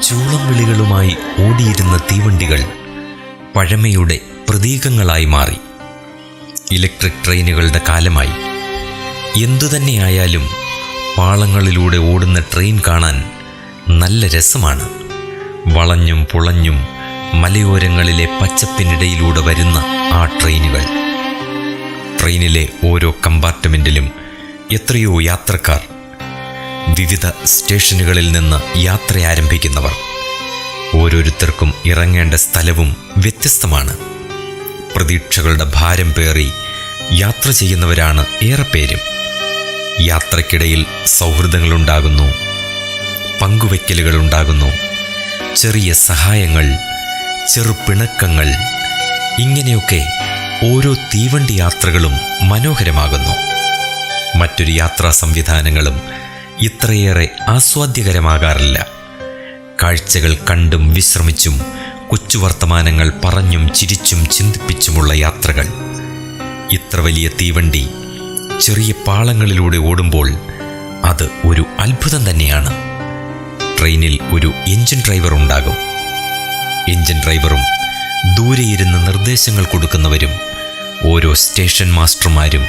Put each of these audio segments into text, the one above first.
ചൂളം വിളികളുമായി ഓടിയിരുന്ന തീവണ്ടികൾ പഴമയുടെ പ്രതീകങ്ങളായി മാറി. ഇലക്ട്രിക് ട്രെയിനുകളുടെ കാലമായി. എന്തുതന്നെയായാലും പാളങ്ങളിലൂടെ ഓടുന്ന ട്രെയിൻ കാണാൻ നല്ല രസമാണ്. വളഞ്ഞും പുളഞ്ഞും മലയോരങ്ങളിലെ പച്ചപ്പിനിടയിലൂടെ വരുന്ന ആ ട്രെയിനുകൾ. ട്രെയിനിലെ ഓരോ കമ്പാർട്ട്മെൻറ്റിലും എത്രയോ യാത്രക്കാർ. വിവിധ സ്റ്റേഷനുകളിൽ നിന്ന് യാത്ര ആരംഭിക്കുന്നവർ. ഓരോരുത്തർക്കും ഇറങ്ങേണ്ട സ്ഥലവും വ്യത്യസ്തമാണ്. പ്രതീക്ഷകളുടെ ഭാരം പേറി യാത്ര ചെയ്യുന്നവരാണ് ഏറെപ്പേരും. യാത്രക്കിടയിൽ സൗഹൃദങ്ങളുണ്ടാകുന്നു, പങ്കുവയ്ക്കലുകളുണ്ടാകുന്നു, ചെറിയ സഹായങ്ങൾ, ചെറുപിണക്കങ്ങൾ. ഇങ്ങനെയൊക്കെ ഓരോ തീവണ്ടി യാത്രകളും മനോഹരമാകുന്നു. മറ്റൊരു യാത്രാ സംവിധാനങ്ങളും ഇത്രയേറെ ആസ്വാദ്യകരമാകാറില്ല. കാഴ്ചകൾ കണ്ടും വിശ്രമിച്ചും കൊച്ചുവർത്തമാനങ്ങൾ പറഞ്ഞും ചിരിച്ചും ചിന്തിപ്പിച്ചുമുള്ള യാത്രകൾ. ഇത്ര വലിയ തീവണ്ടി ചെറിയ പാളങ്ങളിലൂടെ ഓടുമ്പോൾ അത് ഒരു അത്ഭുതം തന്നെയാണ്. ട്രെയിനിൽ ഒരു എഞ്ചിൻ ഡ്രൈവർ ഉണ്ടാകും. എഞ്ചിൻ ഡ്രൈവറും ദൂരെയിരുന്ന് നിർദ്ദേശങ്ങൾ കൊടുക്കുന്നവരും ഓരോ സ്റ്റേഷൻ മാസ്റ്റർമാരും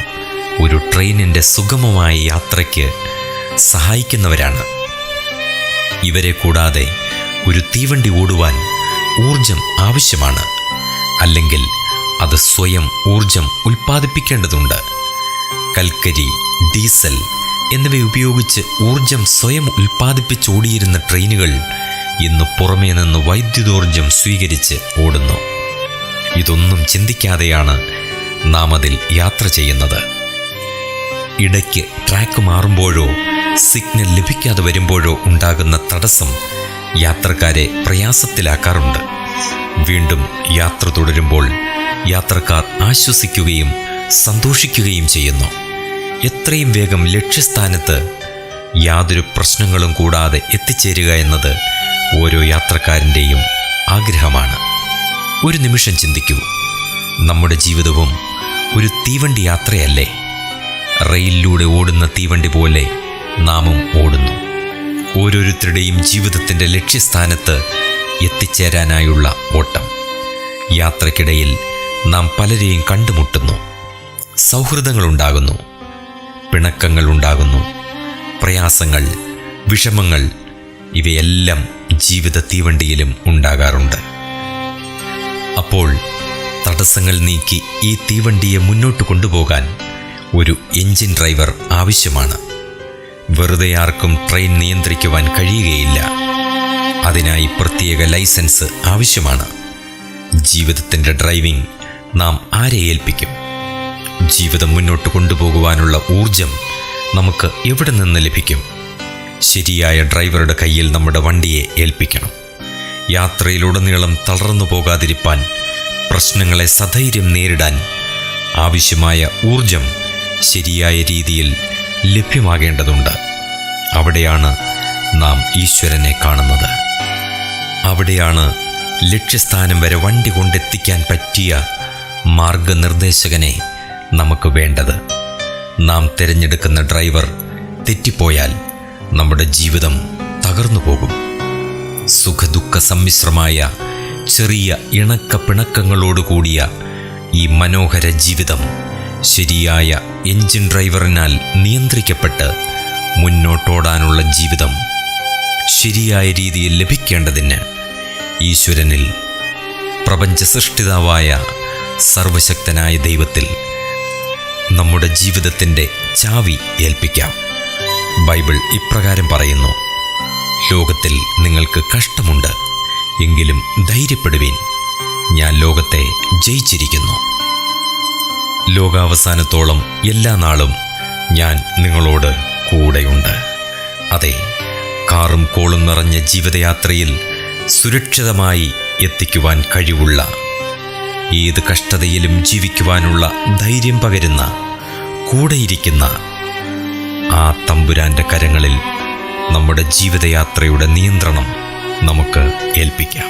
ഒരു ട്രെയിനിൻ്റെ സുഗമമായ യാത്രയ്ക്ക് സഹായിക്കുന്നവരാണ്. ഇവരെ കൂടാതെ ഒരു തീവണ്ടി ഓടുവാൻ ഊർജം ആവശ്യമാണ്. അല്ലെങ്കിൽ അത് സ്വയം ഊർജം ഉൽപ്പാദിപ്പിക്കേണ്ടതുണ്ട്. കൽക്കരി, ഡീസൽ എന്നിവ ഉപയോഗിച്ച് ഊർജം സ്വയം ഉൽപ്പാദിപ്പിച്ചോടിയിരുന്ന ട്രെയിനുകൾ ഇന്ന് പുറമേ നിന്ന് വൈദ്യുതോർജം സ്വീകരിച്ച് ഓടുന്നു. ഇതൊന്നും ചിന്തിക്കാതെയാണ് നാം അതിൽ യാത്ര ചെയ്യുന്നത്. ഇടയ്ക്ക് ട്രാക്ക് മാറുമ്പോഴോ സിഗ്നൽ ലഭിക്കാതെ വരുമ്പോഴോ ഉണ്ടാകുന്ന തടസ്സം യാത്രക്കാരെ പ്രയാസത്തിലാക്കാറുണ്ട്. വീണ്ടും യാത്ര തുടരുമ്പോൾ യാത്രക്കാർ ആശ്വസിക്കുകയും സന്തോഷിക്കുകയും ചെയ്യുന്നു. എത്രയും വേഗം ലക്ഷ്യസ്ഥാനത്ത് യാതൊരു പ്രശ്നങ്ങളും കൂടാതെ എത്തിച്ചേരുക എന്നത് ഓരോ യാത്രക്കാരൻ്റെയും ആഗ്രഹമാണ്. ഒരു നിമിഷം ചിന്തിക്കൂ, നമ്മുടെ ജീവിതവും ഒരു തീവണ്ടി യാത്രയല്ലേ? റെയിലിലൂടെ ഓടുന്ന തീവണ്ടി പോലെ നാമും ഓടുന്നു. ഓരോരുത്തരുടെയും ജീവിതത്തിൻ്റെ ലക്ഷ്യസ്ഥാനത്ത് എത്തിച്ചേരാനായുള്ള ഓട്ടം. യാത്രക്കിടയിൽ നാം പലരെയും കണ്ടുമുട്ടുന്നു. സൗഹൃദങ്ങളുണ്ടാകുന്നു, പിണക്കങ്ങൾ ഉണ്ടാകുന്നു, പ്രയാസങ്ങൾ, വിഷമങ്ങൾ, ഇവയെല്ലാം ജീവിത തീവണ്ടിയിലും ഉണ്ടാകാറുണ്ട്. അപ്പോൾ തടസ്സങ്ങൾ നീക്കി ഈ തീവണ്ടിയെ മുന്നോട്ട് കൊണ്ടുപോകാൻ ഒരു എഞ്ചിൻ ഡ്രൈവർ ആവശ്യമാണ്. വെറുതെ ആർക്കും ട്രെയിൻ നിയന്ത്രിക്കുവാൻ കഴിയുകയില്ല. അതിനായി പ്രത്യേക ലൈസൻസ് ആവശ്യമാണ്. ജീവിതത്തിൻ്റെ ഡ്രൈവിംഗ് നാം ആരെ ഏൽപ്പിക്കും? ജീവിതം മുന്നോട്ട് കൊണ്ടുപോകുവാനുള്ള ഊർജം നമുക്ക് എവിടെ നിന്ന് ലഭിക്കും? ശരിയായ ഡ്രൈവറുടെ കയ്യിൽ നമ്മുടെ വണ്ടിയെ ഏൽപ്പിക്കണം. യാത്രയിലുടനീളം തളർന്നു പോകാതിരിപ്പാൻ, പ്രശ്നങ്ങളെ സധൈര്യം നേരിടാൻ ആവശ്യമായ ഊർജം ശരിയായ രീതിയിൽ ലഭ്യമാകേണ്ടതുണ്ട്. അവിടെയാണ് നാം ഈശ്വരനെ കാണുന്നത്. അവിടെയാണ് ലക്ഷ്യസ്ഥാനം വരെ വണ്ടി കൊണ്ടെത്തിക്കാൻ പറ്റിയ മാർഗനിർദ്ദേശകനെ നമുക്ക് വേണ്ടത്. നാം തിരഞ്ഞെടുക്കുന്ന ഡ്രൈവർ തെറ്റിപ്പോയാൽ നമ്മുടെ ജീവിതം തകർന്നു പോകും. സുഖദുഃഖ സമ്മിശ്രമായ ചെറിയ ഇണക്കപ്പിണക്കങ്ങളോടുകൂടിയ ഈ മനോഹര ജീവിതം ശരിയായ എഞ്ചിൻ ഡ്രൈവറിനാൽ നിയന്ത്രിക്കപ്പെട്ട് മുന്നോട്ടോടാനുള്ള ജീവിതം ശരിയായ രീതിയിൽ ലഭിക്കേണ്ടതിന് ഈശ്വരനിൽ, പ്രപഞ്ച സൃഷ്ടിതാവായ സർവശക്തനായ ദൈവത്തിൽ നമ്മുടെ ജീവിതത്തിൻ്റെ ചാവി ഏൽപ്പിക്കാം. ബൈബിൾ ഇപ്രകാരം പറയുന്നു: ലോകത്തിൽ നിങ്ങൾക്ക് കഷ്ടമുണ്ട്, എങ്കിലും ധൈര്യപ്പെടുവീൻ, ഞാൻ ലോകത്തെ ജയിച്ചിരിക്കുന്നു. ലോകാവസാനത്തോളം എല്ലാ നാളും ഞാൻ നിങ്ങളോട് കൂടെയുണ്ട്. അതെ, കാറും കോളും നിറഞ്ഞ ജീവിതയാത്രയിൽ സുരക്ഷിതമായി എത്തിക്കുവാൻ കഴിവുള്ള, ഏത് കഷ്ടതയിലും ജീവിക്കുവാനുള്ള ധൈര്യം പകരുന്ന, കൂടെയിരിക്കുന്ന ആ തമ്പുരാൻ്റെ കരങ്ങളിൽ നമ്മുടെ ജീവിതയാത്രയുടെ നിയന്ത്രണം നമുക്ക് ഏൽപ്പിക്കാം.